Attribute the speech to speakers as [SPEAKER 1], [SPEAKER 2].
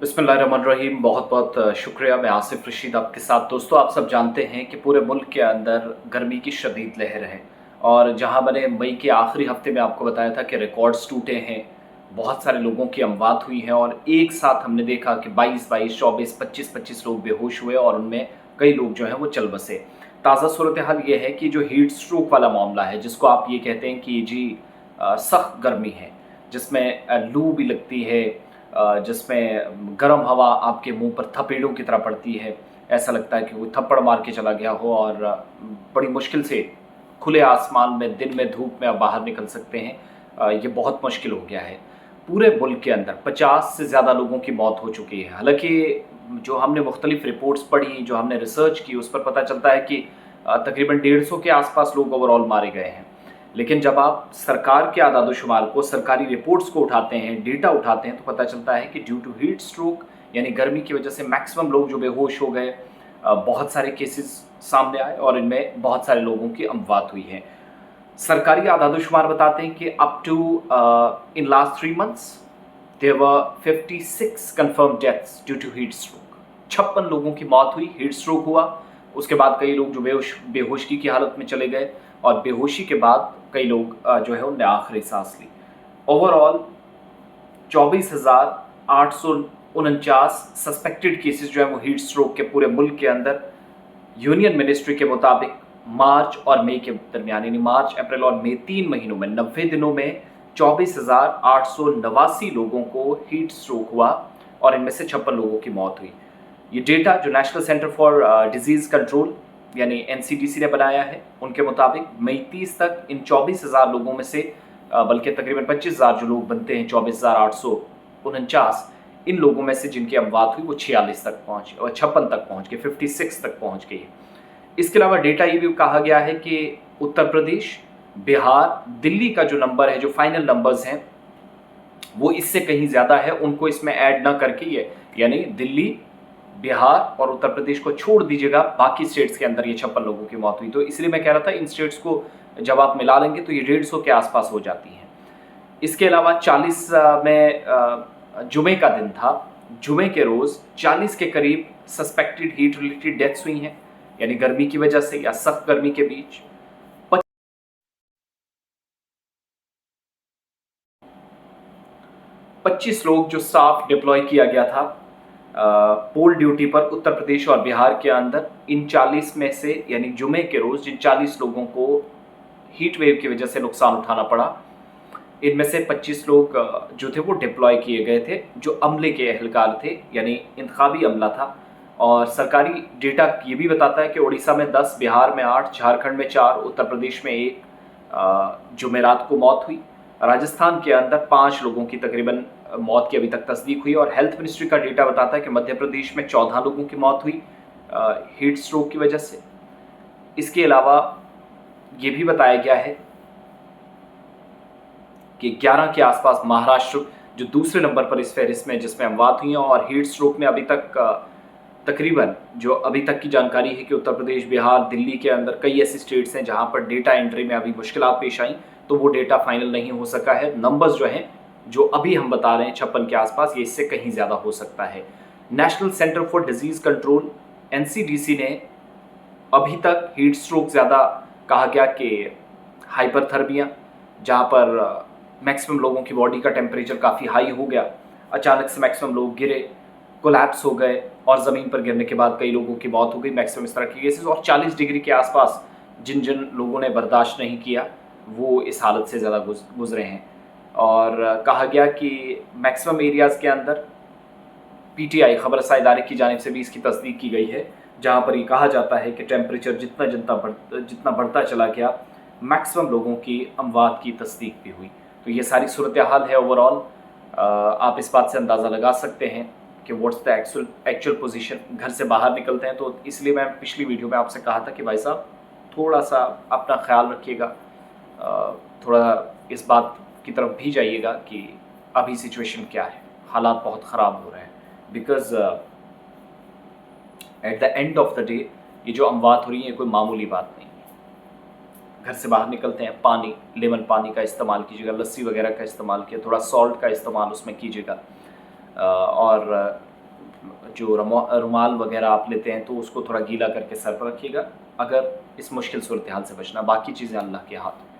[SPEAKER 1] बिस्मिल्लाहिर्रहमानिर्रहीम। बहुत बहुत शुक्रिया। मैं आसिफ रशीद आपके साथ। दोस्तों, आप सब जानते हैं कि पूरे मुल्क के अंदर गर्मी की शदीद लहर है और जहां मैंने मई के आखिरी हफ्ते में आपको बताया था कि रिकॉर्ड्स टूटे हैं, बहुत सारे लोगों की अमवात हुई है और एक साथ हमने देखा कि 22-22, 24, 25-25 लोग बेहोश हुए और उनमें कई लोग जो हैं वो चल बसे। ताज़ा सूरत हाल ये है कि जो हीट स्ट्रोक वाला मामला है, जिसको आप ये कहते हैं कि जी सख्त गर्मी है, जिसमें लू भी लगती है, जिसमें गर्म हवा आपके मुंह पर थपेड़ों की तरह पड़ती है। ऐसा लगता है कि कोई थप्पड़ मार के चला गया हो और बड़ी मुश्किल से खुले आसमान में दिन में धूप में आप बाहर निकल सकते हैं। ये बहुत मुश्किल हो गया है। पूरे मुल्क के अंदर 50 से ज़्यादा लोगों की मौत हो चुकी है। हालांकि जो हमने मुख्तलिफ रिपोर्ट्स पढ़ी, जो हमने रिसर्च की, उस पर पता चलता है कि तकरीबन 150 के आसपास लोग ओवरऑल मारे गए हैं। लेकिन जब आप सरकार के आदाद-ओ-शुमार को, सरकारी रिपोर्ट्स को उठाते हैं, डेटा उठाते हैं, तो पता चलता है कि ड्यू टू हीट स्ट्रोक यानी गर्मी की वजह से मैक्सिमम लोग जो बेहोश हो गए, बहुत सारे केसेस सामने आए और इनमें बहुत सारे लोगों की अमवात हुई है। सरकारी आदाद-ओ-शुमार बताते हैं कि up to in last 3 months there were 56 confirmed deaths due to heat stroke. 56 लोगों की मौत हुई, हीट स्ट्रोक हुआ। उसके बाद कई लोग जो बेहोशी की हालत में चले गए और बेहोशी के बाद कई लोग जो है उनने आखिरी सांस ली। ओवरऑल 24,849 सस्पेक्टेड केसेस जो है वो हीट स्ट्रोक के पूरे मुल्क के अंदर यूनियन मिनिस्ट्री के मुताबिक मार्च और मई के दरमियान, यानी मार्च, अप्रैल और मई 3 महीनों में 90 दिनों में 24,889 लोगों को हीट स्ट्रोक हुआ और इनमें से 56 लोगों की मौत हुई। ये डेटा जो national centre for disease control यानी एनसीडीसी ने बनाया है, उनके मुताबिक मई 30 तक इन 24,000 लोगों में से बल्कि तकरीबन 25,000 जो लोग बनते हैं, 24,849 इन लोगों में से जिनकी अमवात हुई वो 46 तक पहुँच और 56 तक पहुँच गए, 56 तक पहुँच गई है। इसके अलावा डेटा ये भी कहा गया है कि उत्तर प्रदेश, बिहार, दिल्ली का जो नंबर है, जो फाइनल नंबर्स हैं, वो इससे कहीं ज़्यादा है। उनको इसमें ऐड ना करके ये, यानी दिल्ली, बिहार और उत्तर प्रदेश को छोड़ दीजिएगा, बाकी स्टेट्स के अंदर ये 56 लोगों की मौत हुई। तो इसलिए मैं कह रहा था इन स्टेट्स को जब आप मिला लेंगे तो ये 150 के आसपास हो जाती हैं। इसके अलावा 40 में जुमे का दिन था। जुमे के रोज़ 40 के करीब सस्पेक्टेड हीट रिलेटेड डेथ्स हुई हैं, यानी गर्मी की वजह से या सख्त गर्मी के बीच। 25 लोग जो स्टाफ डिप्लॉय किया गया था पोल ड्यूटी पर उत्तर प्रदेश और बिहार के अंदर, इन 40 में से यानी जुमे के रोज़ जिन 40 लोगों को हीट वेव की वजह से नुकसान उठाना पड़ा, इनमें से 25 लोग जो थे वो डिप्लॉय किए गए थे, जो अमले के एहलकार थे, यानी इंतखाबी अमला था। और सरकारी डेटा ये भी बताता है कि उड़ीसा में 10, बिहार में 8, झारखंड में 4, उत्तर प्रदेश में 1 जुमेरात को मौत हुई। राजस्थान के अंदर 5 लोगों की तकरीबन मौत की अभी तक तस्दीक हुई और हेल्थ मिनिस्ट्री का डेटा बताता है कि मध्य प्रदेश में 14 लोगों की मौत हुई हीट स्ट्रोक की वजह से। इसके अलावा ये भी बताया गया है कि 11 के आसपास महाराष्ट्र जो दूसरे नंबर पर इस फहरिस्त में, जिसमें अमवात हुई हैं और हीट स्ट्रोक में अभी तक तकरीबन जो अभी तक की जानकारी है कि उत्तर प्रदेश, बिहार, दिल्ली के अंदर कई ऐसी स्टेट्स हैं जहां पर डेटा एंट्री में अभी मुश्किलात पेश आई, तो वो डेटा फाइनल नहीं हो सका है। नंबर्स जो हैं, जो अभी हम बता रहे हैं 56 के आसपास, ये इससे कहीं ज़्यादा हो सकता है। National centre for disease control NCDC ने अभी तक हीट स्ट्रोक ज़्यादा कहा गया कि हाइपरथर्मिया, जहाँ पर मैक्सिमम लोगों की बॉडी का टेम्परेचर काफ़ी हाई हो गया, अचानक से मैक्सिमम लोग गिरे, कोलैप्स हो गए और ज़मीन पर गिरने के बाद कई लोगों की मौत हो गई, मैक्सिमम इस तरह के केसेस। और 40 डिग्री के आसपास जिन जिन लोगों ने बर्दाश्त नहीं किया वो इस हालत से ज़्यादा गुजरे हैं। और कहा गया कि मैक्सिमम एरियाज़ के अंदर पीटीआई खबर रसा इदारे की जानिब से भी इसकी तस्दीक की गई है, जहाँ पर ये कहा जाता है कि टेम्परेचर जितना बढ़ता चला गया, मैक्सिमम लोगों की अमवात की तस्दीक भी हुई। तो ये सारी सूरत हाल है ओवरऑल। आप इस बात से अंदाज़ा लगा सकते हैं कि व्हाट्स द एक्चुअल पोजीशन। घर से बाहर निकलते हैं तो इसलिए मैं पिछली वीडियो में आपसे कहा था कि भाई साहब थोड़ा सा अपना ख्याल रखिएगा, थोड़ा इस बात की तरफ भी जाइएगा कि अभी सिचुएशन क्या है, हालात बहुत ख़राब हो रहे हैं। Because at the end of the day ये जो अमवात हो रही है कोई मामूली बात नहीं है। घर से बाहर निकलते हैं, पानी, लेमन पानी का इस्तेमाल कीजिएगा, लस्सी वगैरह का इस्तेमाल कीजिए, थोड़ा सॉल्ट का इस्तेमाल उसमें कीजिएगा और जो रुमाल वगैरह आप लेते हैं तो उसको थोड़ा गीला करके सर पर रखिएगा, अगर इस मुश्किल सूरत हाल से बचना। बाकी चीज़ें अल्लाह के हाथ में।